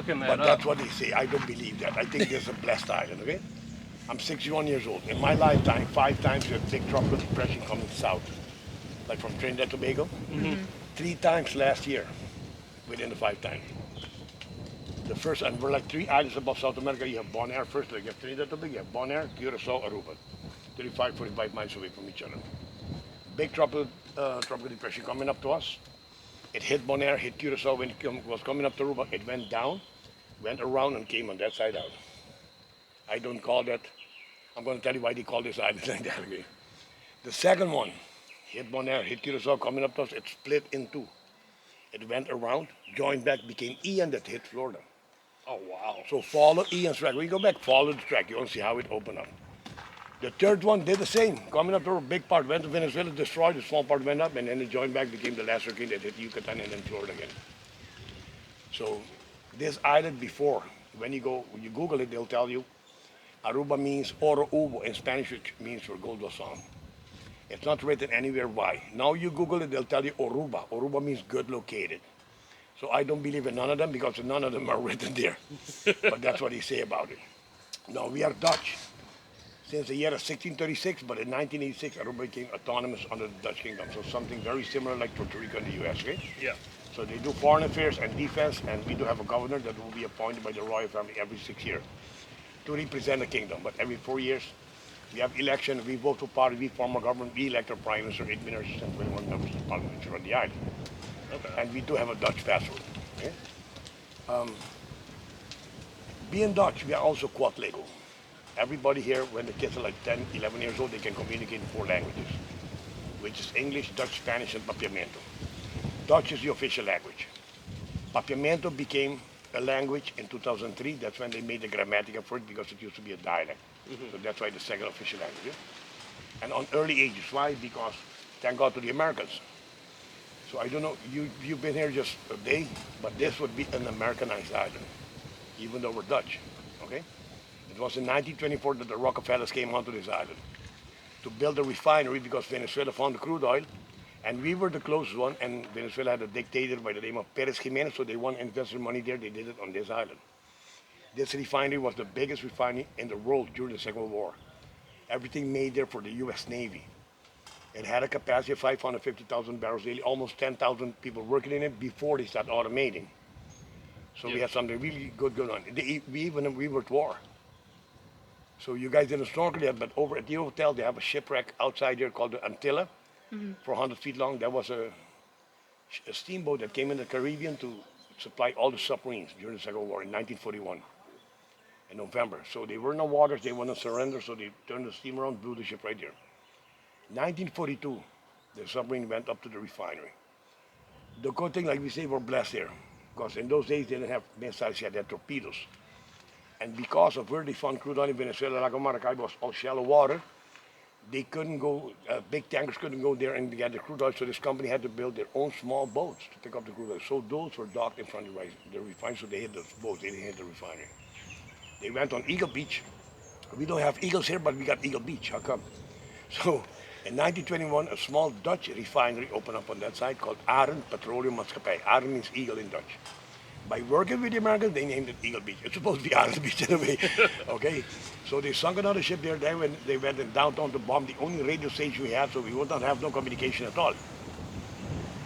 looking that But up. that's what they say. I don't believe that. I think this is a blessed island, okay? I'm 61 years old. In my lifetime, 5 times we had big tropical depression coming south, like from Trinidad and Tobago. Hmm. 3 times last year, within the 5 times. The first, and we're like 3 islands above South America. You have Bonaire first, like you have Trinidad and Tobago, you have Bonaire, Curacao, Aruba. 35, 45 miles away from each other. Big tropical depression coming up to us. It hit Bonaire, hit Curacao when it was coming up to Aruba. It went down, went around, and came on that side out. I don't call that. I'm going to tell you why they call this island like that. Okay. The second one hit Bonaire, hit Curacao, coming up to us. It split in two. It went around, joined back, became Ian that hit Florida. Oh wow. So follow Ian's track. When you go back, follow the track. You want to see how it opened up. The third one did the same. Coming up to a big part, went to Venezuela, destroyed, the small part went up, and then it joined back, became the last hurricane that hit Yucatan and then Florida again. So this island before, when you Google it, they'll tell you Aruba means oro ubo in Spanish, which means where gold was found. It's not written anywhere why. Now you Google it, they'll tell you Oruba. Oruba means good located. So I don't believe in none of them because none of them are written there. But that's what they say about it. Now we are Dutch since the year of 1636, but in 1986 Aruba became autonomous under the Dutch kingdom. So something very similar like Puerto Rico in the U.S. Okay? Yeah. So they do foreign affairs and defense, and we do have a governor that will be appointed by the royal family every 6 years to represent the kingdom. But every 4 years we have election, we vote for party, we form a government, we elect our prime minister, 8 ministers, and 21 members of parliament which are on the island. Okay. And we do have a Dutch passport. Okay? Um, Being Dutch, we are also quad legal. Everybody here, when the kids are like 10, 11 years old, they can communicate in 4 languages, which is English, Dutch, Spanish, and Papiamento. Dutch is the official language. Papiamento became a language in 2003. That's when they made the grammatica for it because it used to be a dialect. So Hmm. that's why the second official language. Yeah? And on early ages, why? Because thank God to the Americans. So I don't know, you've been here just a day, but Yeah. this would be an Americanized island, even though we're Dutch. Okay? It was in 1924 that the Rockefellers came onto this island to build a refinery because Venezuela found the crude oil, and we were the closest one, and Venezuela had a dictator by the name of Perez Jimenez, so they want investor money there, they did it on this island. This refinery was the biggest refinery in the world during the Second World War. Everything made there for the U.S. Navy. It had a capacity of 550,000 barrels daily, almost 10,000 people working in it before they started automating. So Yeah. we had something really good going on. We were at war. So you guys didn't snorkel yet, but over at the hotel they have a shipwreck outside there called the Antilla, 400 feet long. That was a steamboat that came in the Caribbean to supply all the submarines during the Second World War in 1941 in November. So they were in the waters, they wanted to surrender, so they turned the steam around, blew the ship right there. 1942, the submarine went up to the refinery. The good thing, like we say, we're blessed here, because in those days they didn't have missiles yet, they had torpedoes. And because of where they found crude oil in Venezuela, Lago Maracaibo was all shallow water, they couldn't go, big tankers couldn't go there and get the crude oil, so this company had to build their own small boats to pick up the crude oil. So those were docked in front of the refinery, so they hit those boats, they didn't hit the refinery. They went on Eagle Beach. We don't have eagles here, but we got Eagle Beach. How come? So in 1921, a small Dutch refinery opened up on that side called Arend Petroleum Maatschappij. Arend means eagle in Dutch. By working with the Americans, they named it Eagle Beach. It's supposed to be Arend Beach in a way. Okay? So they sunk another ship there. Then when they went in downtown to bomb the only radio station we had, so we would not have no communication at all.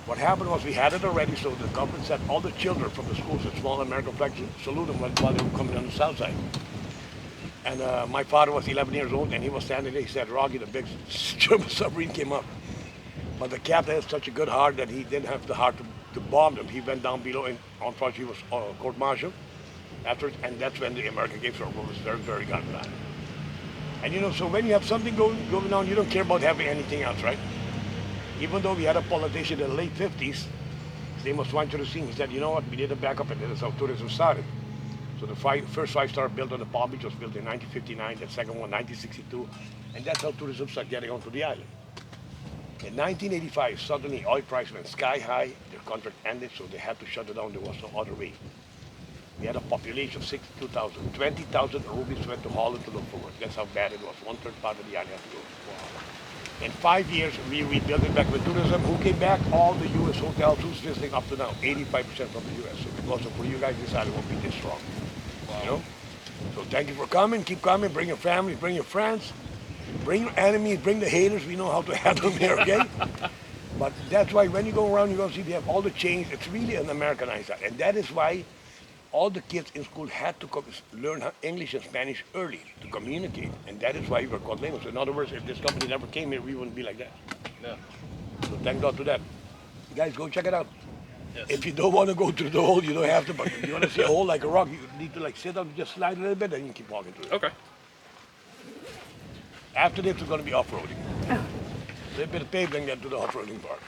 What happened was we had it already, so the government sent all the children from the schools at small American flags to salute them while they were coming on the south side. And my father was 11 years old, and he was standing there. He said, Rocky, the big German submarine came up. But the captain had such a good heart that he didn't have the heart to bomb them. He went down below, and unfortunately, he was court-martialed afterwards, and that's when the American gave us was very, very gun bad. And you know, so when you have something going on, you don't care about having anything else, right? Even though we had a politician in the late 50s, his name was Juan Chiricin, he said, you know what, we need a backup, and that's how tourism started. So the first five-star built on the Palm Beach was built in 1959, the second one 1962, and that's how tourism started getting onto the island. In 1985, suddenly oil price went sky high, their contract ended, so they had to shut it down, there was no other way. We had a population of 62,000. 20,000 Arubians went to Holland to look for work. That's how bad it was. One-third part of the island had to go. In 5 years, we rebuilt it back with tourism. Who came back? All the U.S. hotels who's visiting up to now, 85% from the U.S. So because of for you guys, this island won't be this strong. You know? So thank you for coming. Keep coming. Bring your families. Bring your friends. Bring your enemies. Bring the haters. We know how to handle them here, okay? But that's why when you go around, you're going to see they have all the chains. It's really an Americanized island. And that is why all the kids in school had to learn English and Spanish early to communicate. And that is why we were called linguists. So in other words, if this company never came here, we wouldn't be like that. Yeah. So thank God to that. Guys, go check it out. Yes. If you don't want to go through the hole, you don't have to. But if you want to see a hole like a rock, you need to like sit up, just slide a little bit, and you keep walking through it. Okay. After this, we're going to be off-roading. A little bit of pavement, then get to the off-roading part.